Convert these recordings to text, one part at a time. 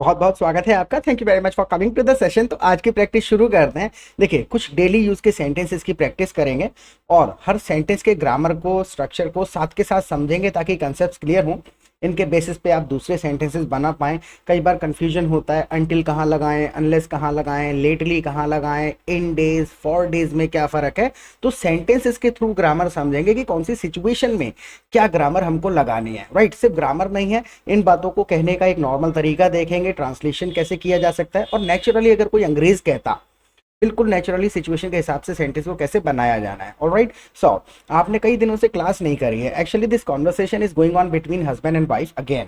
बहुत बहुत स्वागत है आपका। Thank you very much for coming to the session. तो आज की प्रैक्टिस शुरू करते हैं। देखिए, कुछ डेली यूज के सेंटेंसेस की प्रैक्टिस करेंगे और हर सेंटेंस के ग्रामर को, स्ट्रक्चर को साथ के साथ समझेंगे ताकि कंसेप्ट क्लियर हों। इनके बेसिस पे आप दूसरे सेंटेंसेस बना पाएं। कई बार कंफ्यूजन होता है, अनटिल कहाँ लगाएं, अनलेस कहाँ लगाएं, लेटली कहाँ लगाएं, इन डेज, फॉर डेज में क्या फ़र्क है। तो सेंटेंसेस के थ्रू ग्रामर समझेंगे कि कौन सी सिचुएशन में क्या ग्रामर हमको लगानी है। राइट, सिर्फ ग्रामर नहीं है, इन बातों को कहने का एक नॉर्मल तरीका देखेंगे, ट्रांसलेशन कैसे किया जा सकता है और नेचुरली अगर कोई अंग्रेज कहता, बिल्कुल नेचुरली सिचुएशन के हिसाब से सेंटेंस को कैसे बनाया जाना है। ऑलराइट, सो आपने कई दिनों से क्लास नहीं करी है। Actually this conversation is going on between husband and wife again.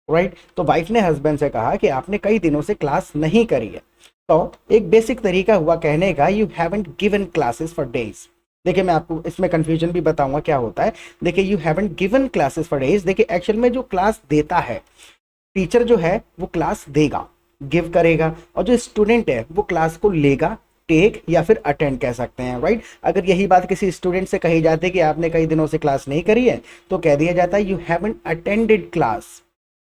Right, तो वाइफ ने हस्बैंड से कहा कि आपने कई दिनों से क्लास नहीं करी है। तो एक बेसिक तरीका हुआ कहने का, you haven't given classes for days. देखिए, मैं आपको इसमें कंफ्यूजन भी बताऊंगा क्या होता है। देखिए, you haven't given classes for days. देखिए, एक्चुअल में जो क्लास देता है टीचर जो है वो क्लास देगा, गिव करेगा, और जो स्टूडेंट है वो क्लास को लेगा, टेक या फिर अटेंड कह सकते हैं। राइट, अगर यही बात किसी स्टूडेंट से कही जाती है कि आपने कई दिनों से क्लास नहीं करी है, तो कह दिया जाता है you haven't attended class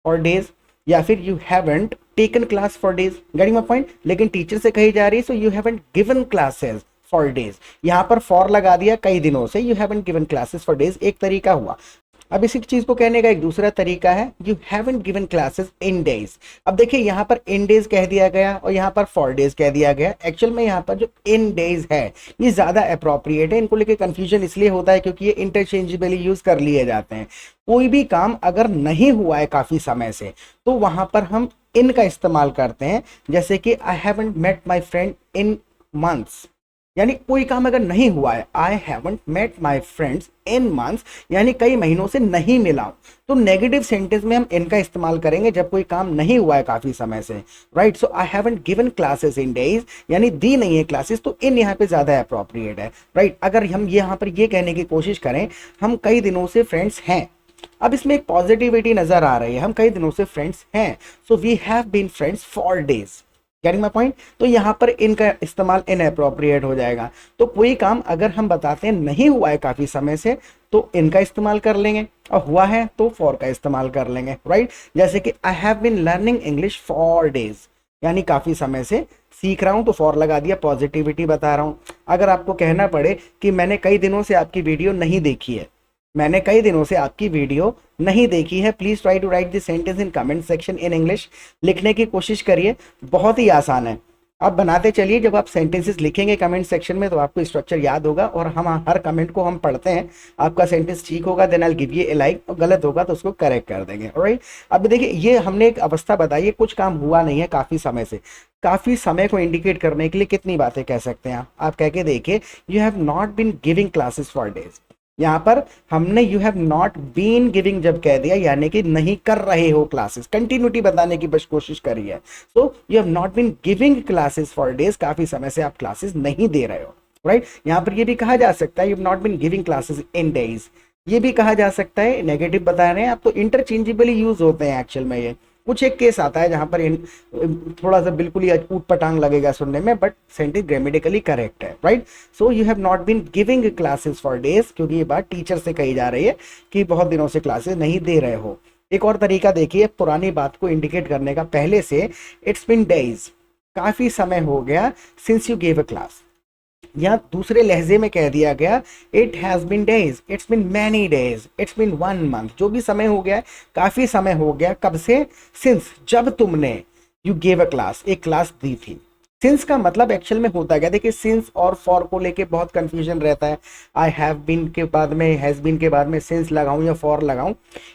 for days, या फिर you haven't taken class for days. Getting my point. लेकिन टीचर से कही जा रही है so you haven't given classes for days. यहां पर फॉर लगा दिया, कई दिनों से, you haven't given classes for days, एक तरीका हुआ। अब इसी चीज को कहने का एक दूसरा तरीका है, you haven't given classes in days. अब देखिए, यहाँ पर इन डेज कह दिया गया और यहाँ पर फॉर डेज कह दिया गया। एक्चुअल में यहाँ पर जो इन डेज है ये ज्यादा अप्रोप्रिएट है। इनको लेके कंफ्यूजन इसलिए होता है क्योंकि ये इंटरचेंजेबली यूज कर लिए जाते हैं। कोई भी काम अगर नहीं हुआ है काफी समय से, तो वहां पर हम इन का इस्तेमाल करते हैं। जैसे कि I haven't met my friend in months, यानी कोई काम अगर नहीं हुआ है, I haven't met my friends in months, यानी कई महीनों से नहीं मिला हूं। तो नेगेटिव सेंटेंस में हम इनका इस्तेमाल करेंगे जब कोई काम नहीं हुआ है काफी समय से। Right, so I haven't given classes in days, यानी दी नहीं है क्लासेस, तो इन यहाँ पे ज्यादा अप्रोप्रिएट है। राइट, अगर हम यहाँ पर ये कहने की कोशिश करें हम कई दिनों से फ्रेंड्स हैं, अब इसमें एक पॉजिटिविटी नजर आ रही है, हम कई दिनों से फ्रेंड्स हैं, so we have been friends for days. Getting my point. तो यहाँ पर इनका इस्तेमाल इनअप्रोप्रिएट हो जाएगा। तो कोई काम अगर हम बताते हैं नहीं हुआ है काफी समय से, तो इनका इस्तेमाल कर लेंगे, और हुआ है तो फॉर का इस्तेमाल कर लेंगे। राइट, जैसे कि I have been learning English for days, यानी काफी समय से सीख रहा हूं, तो फॉर लगा दिया, पॉजिटिविटी बता रहा हूं। अगर आपको कहना पड़े कि मैंने कई दिनों से आपकी वीडियो नहीं देखी है, मैंने कई दिनों से आपकी वीडियो नहीं देखी है, please try to write this sentence in comment section in English. लिखने की कोशिश करिए, बहुत ही आसान है। आप बनाते चलिए, जब आप सेंटेंसेस लिखेंगे कमेंट सेक्शन में तो आपको स्ट्रक्चर याद होगा और हम हर कमेंट को हम पढ़ते हैं। आपका सेंटेंस ठीक होगा then I give you a like, और गलत होगा तो उसको करेक्ट कर देंगे। ऑलराइट, अब देखिए, ये हमने एक अवस्था बताई है, कुछ काम हुआ नहीं है काफी समय से। काफी समय को इंडिकेट करने के लिए कितनी बातें कह सकते हैं आप कह के देखिए, you have not been giving classes for days. यहाँ पर हमने you have not been giving जब कह दिया, यानी कि नहीं कर रहे हो क्लासेस, कंटिन्यूटी बताने की बस कोशिश करी है। So you have not been giving classes for days, काफी समय से आप क्लासेस नहीं दे रहे हो। राइट, यहाँ पर ये भी कहा जा सकता है you have not been giving classes in days, ये भी कहा जा सकता है। नेगेटिव बता रहे हैं आप, तो इंटरचेंजेबली यूज होते हैं एक्चुअल में। ये कुछ एक केस आता है जहां पर थोड़ा सा बिल्कुल ही ऊट पटांग लगेगा सुनने में, बट सेंटेंस ग्रामेटिकली करेक्ट है। Right, so you have not been giving classes for days, क्योंकि ये बात टीचर से कही जा रही है कि बहुत दिनों से क्लासेस नहीं दे रहे हो। एक और तरीका देखिए पुरानी बात को इंडिकेट करने का, पहले से, इट्स बिन डेज, काफी समय हो गया, since you gave a class. या दूसरे लहजे में कह दिया गया, it has been days, it's been many days, it's been one month, जो भी समय हो गया, काफी समय हो गया, कब से, सिंस, जब तुमने, यू गेव अ क्लास, एक क्लास दी थी। सिंस का मतलब एक्चुअल में होता क्या, देखिए सिंस और फॉर को लेके बहुत कंफ्यूजन रहता है। आई हैव बीन के बाद में, हैज बीन के बाद में सिंस लगाऊं या फॉर लगाऊं,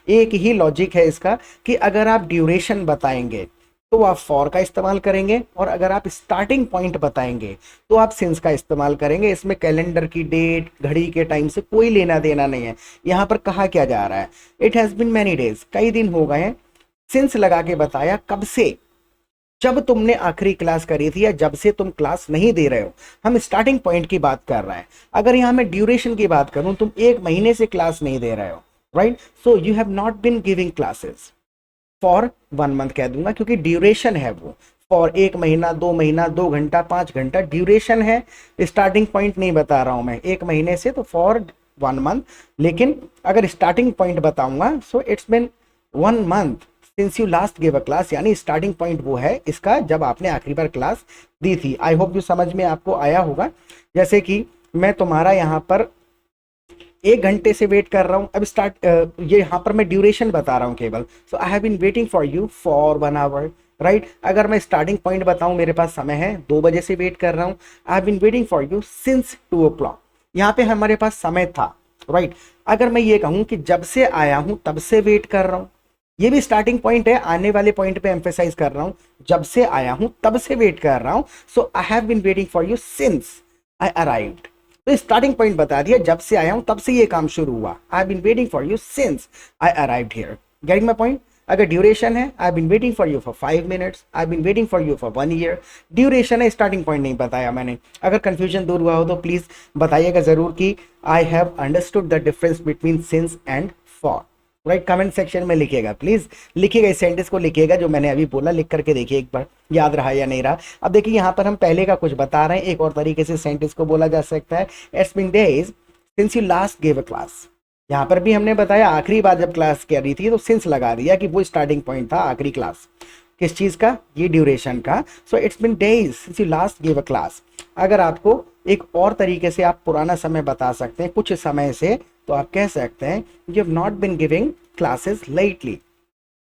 एक ही लॉजिक है इसका कि अगर आप ड्यूरेशन बताएंगे तो आप फॉर का इस्तेमाल करेंगे, और अगर आप स्टार्टिंग पॉइंट बताएंगे तो आप सिंस का इस्तेमाल करेंगे। इसमें कैलेंडर की डेट, घड़ी के टाइम से कोई लेना देना नहीं है। यहाँ पर कहा क्या जा रहा है, it has been many days, कई दिन हो गए हैं, सिंस लगा के बताया, कब से, जब तुमने आखिरी क्लास करी थी या जब से तुम क्लास नहीं दे रहे हो। हम स्टार्टिंग पॉइंट की बात कर रहे हैं। अगर यहाँ मैं ड्यूरेशन की बात करूं, तुम एक महीने से क्लास नहीं दे रहे हो। Right, so you have not been giving classes for one month कह दूंगा, क्योंकि ड्यूरेशन है वो। फॉर एक महीना, 2 महीना, 2 घंटा, 5 घंटा, ड्यूरेशन है, स्टार्टिंग पॉइंट नहीं बता रहा हूं मैं एक महीने से, तो फॉर वन मंथ। लेकिन अगर स्टार्टिंग पॉइंट बताऊंगा, so it's been one month since you last give a class, यानी स्टार्टिंग पॉइंट वो है इसका जब आपने आखिरी बार क्लास दी थी। आई होप यू समझ में आपको आया होगा। जैसे कि मैं तुम्हारा यहाँ पर 1 घंटे से वेट कर रहा हूँ, अब ये यहाँ पर मैं ड्यूरेशन बता रहा हूँ केवल। So I have been waiting for you for 1 hour, right. अगर मैं स्टार्टिंग पॉइंट बताऊं, मेरे पास समय है 2 बजे से वेट कर रहा हूँ। I have been waiting for you since 2 o'clock, यहाँ पे हमारे पास समय था, राइट। अगर मैं ये कहूँ कि जब से आया हूं तब से वेट कर रहा हूँ, ये भी स्टार्टिंग पॉइंट है, आने वाले पॉइंट पे एम्फेसाइज कर रहा हूँ, जब से आया हूं तब से वेट कर रहा हूं। So I have been waiting for you since I arrived, तो स्टार्टिंग पॉइंट बता दिया, जब से आया हूं तब से ये काम शुरू हुआ। I have been waiting for you since I arrived here, getting my point. अगर ड्यूरेशन है, I have been waiting for you for 5 minutes, I have been waiting for you for 1 year। Duration है, starting point नहीं बताया मैंने। अगर confusion दूर हुआ हो तो प्लीज बताइएगा जरूर कि I have understood the difference between since and for, right. Comment section में लिखिएगा, प्लीज लिखिएगा, इस सेंटेंस को लिखिएगा जो मैंने अभी बोला, लिख करके देखिए एक बार याद रहा या नहीं रहा। अब देखिए यहाँ पर हम पहले का कुछ बता रहे हैं, एक और तरीके से सेंटेंस को बोला जा सकता है, it's been days since you last give a class. यहाँ पर भी हमने बताया आखिरी बार जब क्लास कर रही थी तो सिंस लगा दिया कि वो स्टार्टिंग पॉइंट था, आखिरी क्लास किस चीज का, ये ड्यूरेशन का। So it's been days since you last give a class. अगर आपको एक और तरीके से आप पुराना समय बता सकते हैं कुछ समय से, तो आप कह सकते हैं you have not been giving classes lately,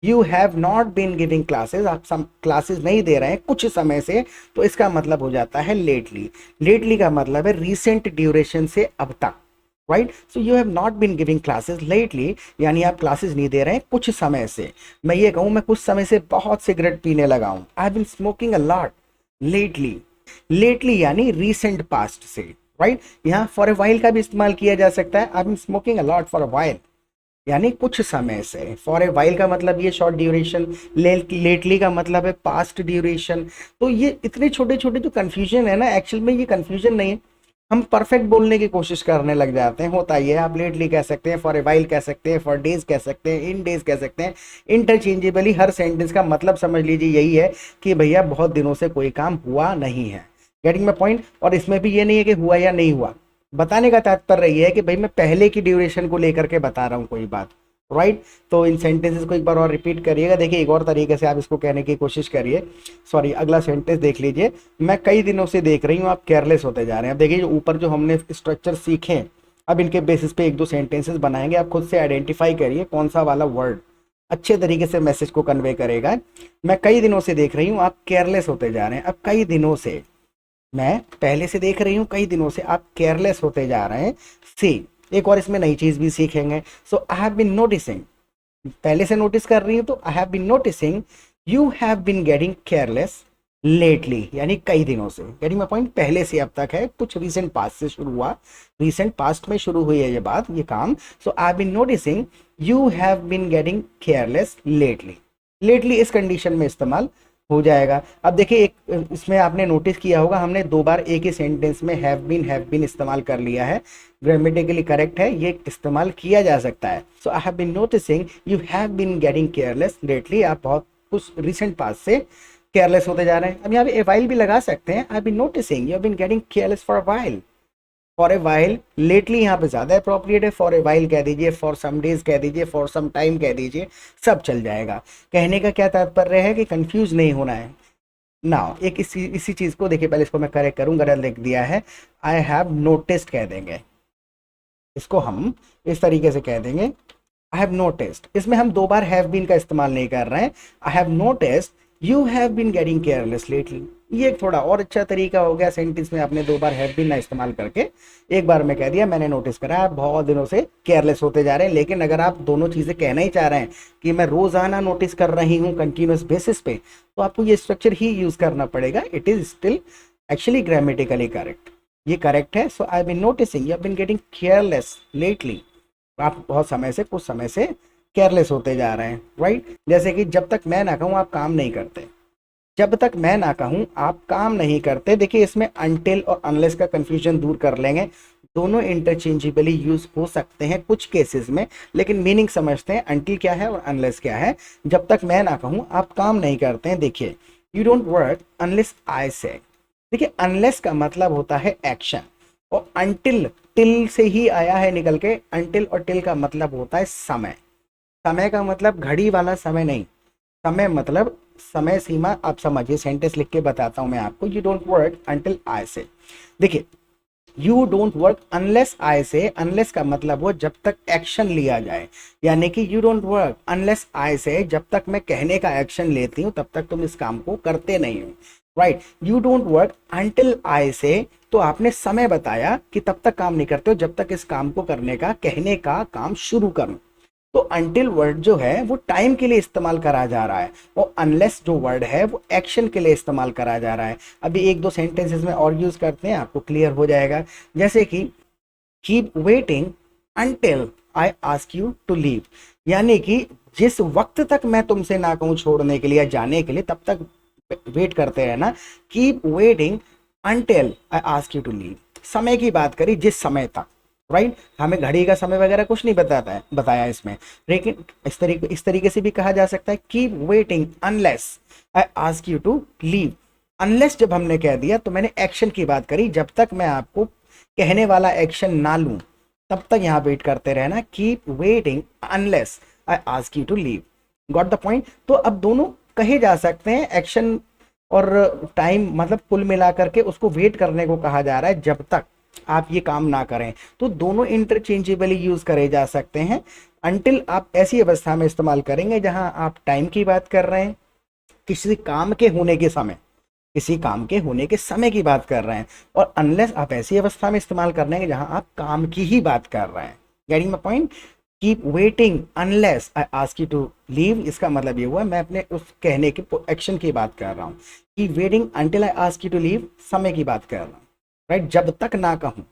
you have not been giving classes, आप सम क्लासेस नहीं दे रहे हैं कुछ समय से, तो इसका मतलब हो जाता है लेटली। लेटली का मतलब है रिसेंट ड्यूरेशन से अब तक, right. So you have not been giving classes lately, यानी आप क्लासेस नहीं दे रहे हैं कुछ समय से। मैं ये कहूँ मैं कुछ समय से बहुत सिगरेट पीने लगा हूँ, I have been smoking a lot lately. Lately यानी रिसेंट पास्ट से, राइट। यहाँ फॉर ए वाइल का भी इस्तेमाल किया जा सकता है, I have been smoking a lot for a while, यानी कुछ समय से। फॉर ए वाइल का मतलब ये शॉर्ट ड्यूरेशन, लेटली का मतलब है पास्ट ड्यूरेशन। तो ये इतने छोटे छोटे जो कंफ्यूजन है ना, एक्चुअल में ये कंफ्यूजन नहीं है, हम परफेक्ट बोलने की कोशिश करने लग जाते हैं। होता ही है, आप लेटली कह सकते हैं, फॉर ए वाइल कह सकते हैं, फॉर डेज कह सकते हैं, इन डेज कह सकते हैं, इंटरचेंजेबली। हर सेंटेंस का मतलब समझ लीजिए यही है कि भैया बहुत दिनों से कोई काम हुआ नहीं है, गेटिंग माय पॉइंट। और इसमें भी ये नहीं है कि हुआ या नहीं हुआ, बताने का तात्पर्य ये है कि भाई मैं पहले की ड्यूरेशन को लेकर के बता रहा हूँ कोई बात, राइट। तो इन सेंटेंसेस को एक बार और रिपीट करिएगा, देखिए एक और तरीके से आप इसको कहने की कोशिश करिए। सॉरी, अगला सेंटेंस देख लीजिए, मैं कई दिनों से देख रही हूँ आप केयरलेस होते जा रहे हैं। अब देखिए जो ऊपर जो हमने स्ट्रक्चर सीखे हैं, अब इनके बेसिस पे एक दो सेंटेंसेस बनाएंगे, आप खुद से आइडेंटिफाई करिए कौन सा वाला वर्ड अच्छे तरीके से मैसेज को कन्वे करेगा। मैं कई दिनों से देख रही हूँ आप केयरलेस होते जा रहे हैं, अब कई दिनों से, मैं पहले से देख रही हूँ कई दिनों से आप केयरलेस होते जा रहे हैं। सी, एक और इसमें नई चीज भी सीखेंगे। So I have been noticing, पहले से नोटिस कर रही हूँ तो I have been noticing you have been getting careless lately, यानी कई दिनों से। गेटिंग माय पॉइंट, पहले से अब तक है, कुछ रीसेंट पास्ट से शुरू हुआ, रीसेंट पास्ट में शुरू हुई है ये बात, ये काम। So I have been noticing you have been getting careless lately. Lately इस कंडीशन में इस्तेमाल हो जाएगा। अब देखिए एक इसमें आपने नोटिस किया होगा, हमने 2 बार एक ही सेंटेंस में हैव बीन इस्तेमाल कर लिया है, ग्रामेटिकली करेक्ट है, ये इस्तेमाल किया जा सकता है। So I have been noticing you have been getting careless lately, आप बहुत कुछ रिसेंट पास से केयरलेस होते जा रहे हैं। अब यहाँ पे ए वाइल भी लगा सकते हैं, I have been noticing you have been getting careless for a while. For a while lately यहाँ पे ज्यादा अप्रोप्रिएट है, फॉर ए वाइल कह दीजिए, फॉर सम डेज कह दीजिए, फॉर सम टाइम कह दीजिए, सब चल जाएगा। कहने का क्या तात्पर्य है कि कंफ्यूज नहीं होना है ना। एक इसी चीज को देखिए, पहले इसको मैं करेक्ट करूँ, गलत लिख दिया है, आई हैव नोटिस्ड कह देंगे, इसको हम इस तरीके से कह देंगे आई हैव नोटिस्ड। इसमें हम 2 बार हैव बीन का इस्तेमाल नहीं कर रहे हैं, I have noticed you have been getting careless lately. ये एक थोड़ा और अच्छा तरीका हो गया, सेंटेंस में आपने 2 बार हैव बीन ना इस्तेमाल करके एक बार में कह दिया मैंने नोटिस करा आप बहुत दिनों से केयरलेस होते जा रहे हैं। लेकिन अगर आप दोनों चीजें कहना ही चाह रहे हैं कि मैं रोजाना नोटिस कर रही हूँ कंटिन्यूस बेसिस पे, तो आपको ये स्ट्रक्चर ही यूज करना पड़ेगा। It is still actually grammatically correct, ये करेक्ट है। So I been noticing you have been getting careless lately, आप बहुत समय से, कुछ समय से केयरलेस होते जा रहे हैं, राइट। जैसे कि जब तक मैं ना कहूँ आप काम नहीं करते, जब तक मैं ना कहूँ आप काम नहीं करते। देखिए इसमें अनटिल और अनलेस का कंफ्यूजन दूर कर लेंगे, दोनों इंटरचेंजेबली यूज हो सकते हैं कुछ केसेस में, लेकिन मीनिंग समझते हैं अनटिल क्या है और अनलेस क्या है। जब तक मैं ना कहूँ आप काम नहीं करते हैं, देखिए you don't work unless I से। देखिए अनलेस का मतलब होता है एक्शन, और अनटिल, टिल से ही आया है निकल के, अनटिल और टिल का मतलब होता है समय। समय का मतलब घड़ी वाला समय नहीं, समय मतलब समय सीमा, आप समझिए, सेंटेंस लिख के बताता हूं मैं आपको। You don't work until I से। देखिए, you don't work unless I से, अनलेस का मतलब वो जब तक एक्शन लिया जाए, यानी कि you don't work unless I से, जब तक मैं कहने का एक्शन लेती हूँ तब तक तुम इस काम को करते नहीं हो। Right, you don't work until I से, तो आपने समय बताया कि तब तक काम नहीं करते हो जब तक इस काम को करने का, कहने का काम शुरू करूं। तो अंटिल वर्ड जो है वो टाइम के लिए इस्तेमाल करा जा रहा है, और अनलेस जो वर्ड है वो एक्शन के लिए इस्तेमाल करा जा रहा है। अभी एक दो सेंटेंसेस में और यूज करते हैं, आपको क्लियर हो जाएगा। जैसे कि keep waiting until I ask you to leave, यानी कि जिस वक्त तक मैं तुमसे ना कहूं छोड़ने के लिए या जाने के लिए, तब तक वेट करते रहना। Keep waiting until I ask you to leave, समय की बात करी, जिस समय तक। राइट, हमें घड़ी का समय वगैरह कुछ नहीं बताता है, बताया इसमें, लेकिन इस तरीके से भी कहा जा सकता है, keep waiting unless I ask you to leave. Unless जब हमने कह दिया तो मैंने एक्शन की बात करी, जब तक मैं आपको कहने वाला एक्शन ना लूं तब तक यहां वेट करते रहना। Keep waiting unless I ask you to leave. Got the point. तो अब दोनों कहे जा सकते हैं, एक्शन और टाइम, मतलब कुल मिलाकर के उसको वेट करने को कहा जा रहा है जब तक आप ये काम ना करें। तो दोनों इंटरचेंजेबली यूज करे जा सकते हैं। अंटिल आप ऐसी अवस्था में इस्तेमाल करेंगे जहां आप टाइम की बात कर रहे हैं, किसी काम के होने के समय, किसी काम के होने के समय की बात कर रहे हैं। और अनलेस आप ऐसी अवस्था में इस्तेमाल कर रहे हैं जहां आप काम की ही बात कर रहे हैं। Getting my point. Keep waiting unless I ask you to leave, इसका मतलब ये हुआ मैं अपने उस कहने की एक्शन की बात कर रहा हूँ। Keep waiting until I ask you to leave, समय की बात कर रहा हूँ। राइट, जब तक ना कहूँ,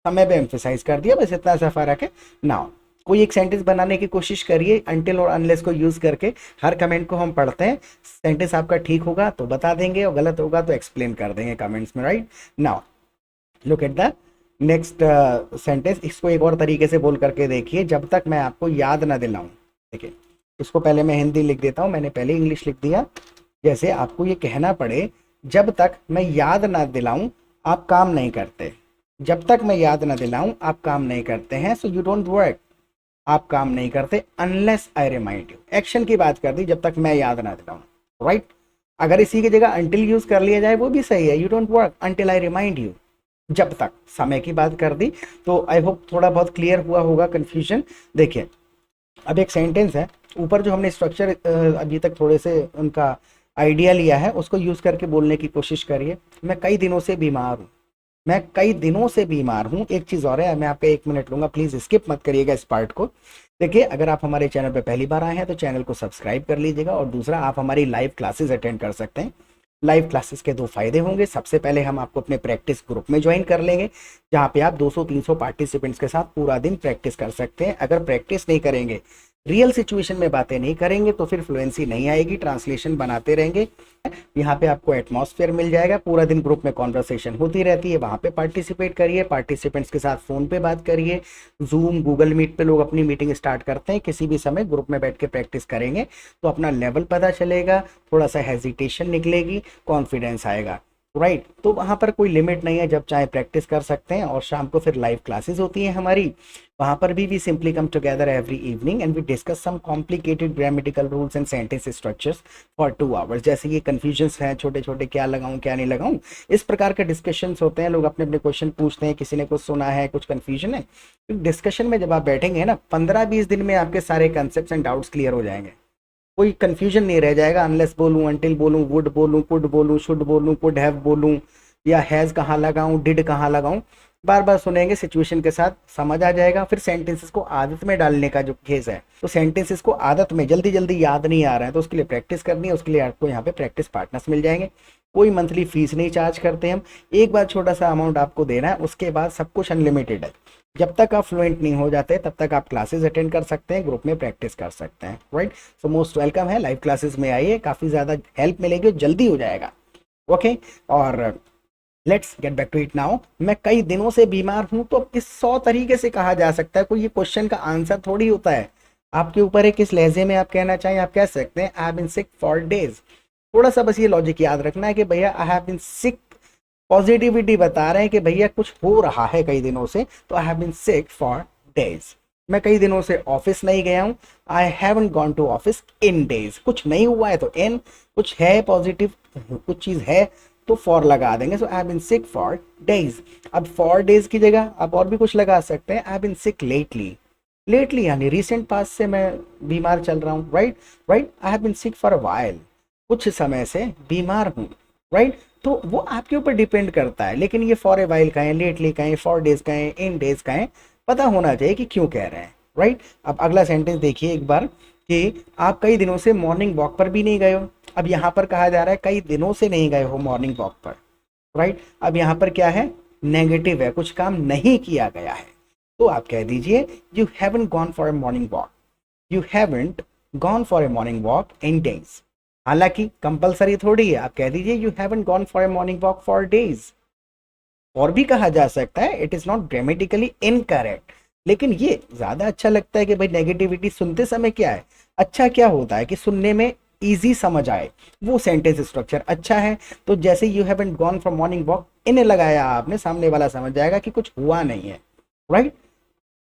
समय पे एम्फेसाइज कर दिया, बस इतना सा फर्क है। नाउ कोई एक सेंटेंस बनाने की कोशिश करिए अंटिल और अनलेस को यूज करके। हर कमेंट को हम पढ़ते हैं, सेंटेंस आपका ठीक होगा तो बता देंगे और गलत होगा तो एक्सप्लेन कर देंगे कमेंट्स में। Right, now look at the next sentence. इसको एक और तरीके से बोल करके देखिए, जब तक मैं आपको याद ना दिलाऊं। देखिए, इसको पहले मैं हिंदी लिख देता हूं, मैंने पहले इंग्लिश लिख दिया। जैसे आपको ये कहना पड़े, जब तक मैं याद ना दिलाऊं आप काम नहीं करते। जब तक मैं याद ना दिलाऊं आप काम नहीं करते हैं। सो यू डोंट वर्क, आप काम नहीं करते unless I remind you. Action की बात कर दी, जब तक मैं याद ना दिलाऊं। राइट, अगर इसी की जगह अंटिल यूज कर लिया जाए वो भी सही है। You don't work until I remind you, जब तक समय की बात कर दी। तो आई होप थोड़ा बहुत क्लियर हुआ होगा कंफ्यूजन। देखिए, अब एक सेंटेंस है, ऊपर जो हमने स्ट्रक्चर अभी तक थोड़े से उनका आइडिया लिया है उसको यूज करके बोलने की कोशिश करिए। मैं कई दिनों से बीमार हूँ, मैं कई दिनों से बीमार हूँ। एक चीज और है, मैं आपका 1 मिनट लूंगा, प्लीज स्किप मत करिएगा इस पार्ट को। देखिए, अगर आप हमारे चैनल पे पहली बार आए हैं तो चैनल को सब्सक्राइब कर लीजिएगा, और दूसरा, आप हमारी लाइव क्लासेस अटेंड कर सकते हैं। लाइव क्लासेस के दो फायदे होंगे। सबसे पहले हम आपको अपने प्रैक्टिस ग्रुप में ज्वाइन कर लेंगे, जहाँ पे आप 200-300 पार्टिसिपेंट्स के साथ पूरा दिन प्रैक्टिस कर सकते हैं। अगर प्रैक्टिस नहीं करेंगे, रियल सिचुएशन में बातें नहीं करेंगे तो फिर फ्लुएंसी नहीं आएगी, ट्रांसलेशन बनाते रहेंगे। यहाँ पे आपको एटमॉस्फेयर मिल जाएगा, पूरा दिन ग्रुप में कॉन्वर्सेशन होती रहती है, वहाँ पे पार्टिसिपेट करिए, पार्टिसिपेंट्स के साथ फ़ोन पे बात करिए। जूम, गूगल मीट पे लोग अपनी मीटिंग स्टार्ट करते हैं, किसी भी समय ग्रुप में बैठ के प्रैक्टिस करेंगे तो अपना लेवल पता चलेगा, थोड़ा सा हेजिटेशन निकलेगी, कॉन्फिडेंस आएगा। राइट, तो वहाँ पर कोई लिमिट नहीं है, जब चाहे प्रैक्टिस कर सकते हैं। और शाम को फिर लाइव क्लासेस होती हैं हमारी, वहाँ पर भी we simply come together every evening and we discuss some complicated grammatical rules and sentence structures for 2 hours. जैसे ये कन्फ्यूजन्स हैं छोटे छोटे, क्या लगाऊं क्या नहीं लगाऊं, इस प्रकार के डिस्कशंस होते हैं। लोग अपने अपने क्वेश्चन पूछते हैं, किसी ने कुछ सुना है, कुछ कन्फ्यूजन है। डिस्कशन में जब आप बैठेंगे ना, 15-20 दिन में आपके सारे कंसेप्ट एंड डाउट्स क्लियर हो जाएंगे, कोई कंफ्यूजन नहीं रह जाएगा। अनलेस बोलूं, अंटिल बोलूं, वुड बोलूं, कुड बोलूं, शुड बोलूं, कुड हैव बोलूं, या हैज कहाँ लगाऊं, डिड कहाँ लगाऊं, बार बार सुनेंगे, सिचुएशन के साथ समझ आ जाएगा। फिर सेंटेंसेस को आदत में डालने का जो केस है, तो सेंटेंसेस को आदत में जल्दी जल्दी याद नहीं आ रहा है, तो उसके लिए प्रैक्टिस करनी है। उसके लिए आपको यहाँ पे प्रैक्टिस पार्टनर्स मिल जाएंगे। कोई मंथली फीस नहीं चार्ज करते हम, एक बार छोटा सा अमाउंट आपको देना है, उसके बाद सब कुछ अनलिमिटेड है। जब तक आप फ्लुएंट नहीं हो जाते तब तक आप क्लासेस अटेंड कर सकते हैं, ग्रुप में प्रैक्टिस कर सकते हैं। राइट, सो मोस्ट वेलकम है, लाइव क्लासेस में आइए, काफ़ी ज़्यादा हेल्प मिलेगी, जल्दी हो जाएगा। ओके, और let's get back to it now. मैं कई दिनों से बीमार हूं, तो इस 100 तरीके से कहा जा सकता है, कोई ये क्वेश्चन का आंसर थोड़ी होता है। आपके ऊपर है किस लहजे में आप कहना चाहें। आप कह सकते हैं I have been sick for days. थोड़ा सा बस ये लॉजिक याद रखना है कि भैया I have been sick, positivity बता रहे हैं कि भैया कुछ हो रहा है कई दिनों से, तो I have been sick for days. मैं कई दिनों से ऑफिस नहीं गया हूँ, I haven't gone to office in days. कुछ नहीं हुआ है तो इन, कुछ है पॉजिटिव, कुछ चीज है तो फॉर लगा देंगे। So I have been sick for days. अब फॉर डेज की जगह आप और भी कुछ लगा सकते हैं, I have been sick lately. Lately यानी रिसेंट पास्ट से मैं बीमार चल रहा हूँ, right right. I have been sick for a while, कुछ समय से बीमार हूँ, राइट। तो वो आपके ऊपर डिपेंड करता है, लेकिन ये फॉर ए वाइल का है, लेटली का है, फॉर डेज का है, इन डेज का है, पता होना चाहिए कि क्यों कह रहे हैं, राइट। अब अगला सेंटेंस देखिए एक बार कि आप कई दिनों से मॉर्निंग वॉक पर भी नहीं गए हो। अब यहाँ पर कहा जा रहा है कई दिनों से नहीं गए हो मॉर्निंग वॉक पर, राइट। अब यहाँ पर क्या है, नेगेटिव है, कुछ काम नहीं किया गया है। तो आप कह दीजिए you haven't gone for a morning walk, you haven't gone for a morning walk in days. हालांकि कंपलसरी थोड़ी है, आप कह दीजिए you haven't gone for a morning walk for days. और भी कहा जा सकता है, it is not grammatically incorrect, लेकिन ये ज्यादा अच्छा लगता है कि भाई नेगेटिविटी सुनते समय क्या है, अच्छा क्या होता है कि सुनने में इजी समझ आए, वो सेंटेंस स्ट्रक्चर अच्छा है। तो जैसे you haven't gone for morning walk in लगाया आपने, सामने वाला समझ जाएगा कि कुछ हुआ नहीं है, राइट।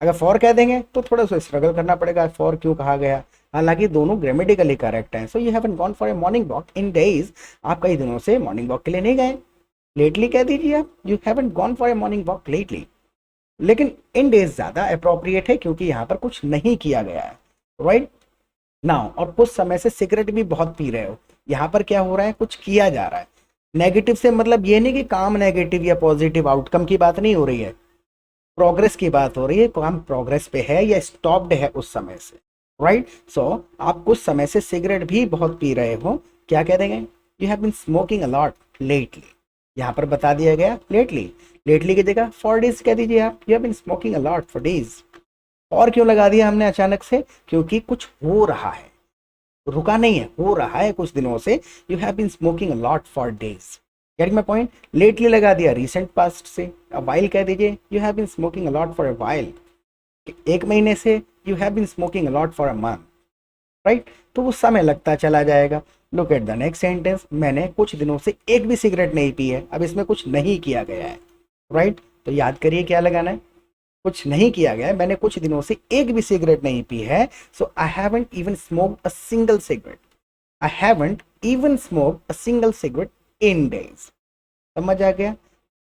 अगर फॉर कह देंगे तो थोड़ा सा स्ट्रगल करना पड़ेगा, फॉर क्यों कहा गया। हालांकि दोनों ग्रामेटिकली करेक्ट हैं। So you haven't gone for a morning walk in days, आप कई दिनों से मॉर्निंग वॉक के लिए नहीं गए। लेटली कह दीजिए आप, you haven't gone for a morning walk lately. लेकिन इन डेज ज्यादा अप्रोप्रिएट है क्योंकि यहाँ पर कुछ नहीं किया गया है, राइट नाउ। और कुछ समय से सिगरेट भी बहुत पी रहे हो, यहाँ पर क्या हो रहा है, कुछ किया जा रहा है। नेगेटिव से मतलब ये नहीं कि काम नेगेटिव या पॉजिटिव आउटकम की बात नहीं हो रही है, प्रोग्रेस की बात हो रही है। काम प्रोग्रेस पे है या स्टॉप्ड है उस समय से, राइट। सो आप कुछ समय से सिगरेट भी बहुत पी रहे हो, क्या कह देंगे, you have been smoking a lot lately. यहाँ पर बता दिया गया लेटली, लेटली की जगह फॉर डेज कह दीजिए आप, you have been smoking a lot for days. और क्यों लगा दिया हमने अचानक से, क्योंकि कुछ हो रहा है, रुका नहीं है, हो रहा है कुछ दिनों से। You have been smoking a lot for days, getting my point. Lately लगा दिया रिसेंट पास्ट से, अब वाइल कह दीजिए you have been smoking a lot for a while, एक महीने से you have been smoking a lot for a month, right. तो वो समय लगता चला जाएगा। Look at the next sentence, मैंने कुछ दिनों से एक भी सिगरेट नहीं पी है। अब इसमें कुछ नहीं किया गया है, राइट। तो याद करिए क्या लगाना है, कुछ नहीं किया गया है, मैंने कुछ दिनों से एक भी सिगरेट नहीं पी है। So I haven't even smoked a single cigarette, I haven't even smoked a single cigarette in days. समझ आ गया।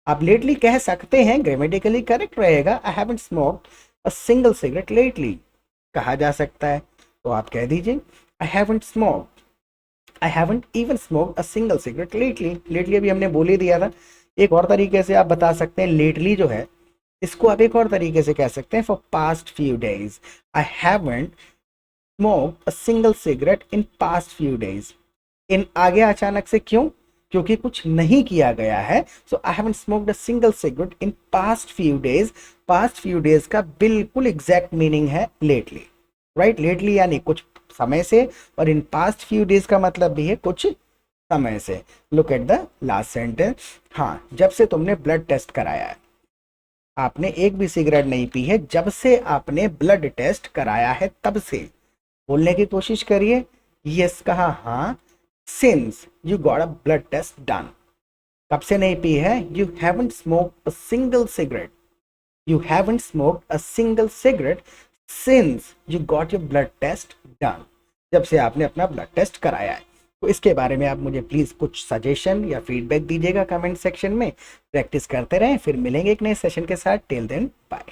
आप लेटली कह सकते हैं, ग्रामेटिकली करेक्ट रहेगा, आई haven't smoked a single cigarette lately कहा जा सकता है। तो आप कह दीजिए आई haven't smoked, I haven't even smoked a single cigarette lately. Lately अभी हमने बोल ही दिया था। एक और तरीके से आप बता सकते हैं, लेटली जो है इसको आप एक और तरीके से कह सकते हैं, for past few days I haven't smoked a single cigarette in past few days. इन आ गया अचानक से, क्यों, क्योंकि कुछ नहीं किया गया है। So I haven't smoked a single cigarette in past few days. Past few days का बिल्कुल एग्जैक्ट मीनिंग है लेटली, राइट। लेटली यानी कुछ समय से, और इन पास्ट फ्यू डेज का मतलब भी है कुछ समय से। Look at the last sentence, हाँ जब से तुमने ब्लड टेस्ट कराया है, आपने एक भी सिगरेट नहीं पी है जब से आपने ब्लड टेस्ट कराया है, तब से। बोलने की कोशिश करिए, यस कहा हाँ, since you got a blood test done. कब से नहीं पी है, you haven't smoked a single cigarette, you haven't smoked a single cigarette since you got your blood test done, जब से आपने अपना ब्लड टेस्ट कराया है। तो इसके बारे में आप मुझे प्लीज कुछ सजेशन या फीडबैक दीजिएगा कमेंट सेक्शन में। प्रैक्टिस करते रहें, फिर मिलेंगे एक नए सेशन के साथ। Till then bye.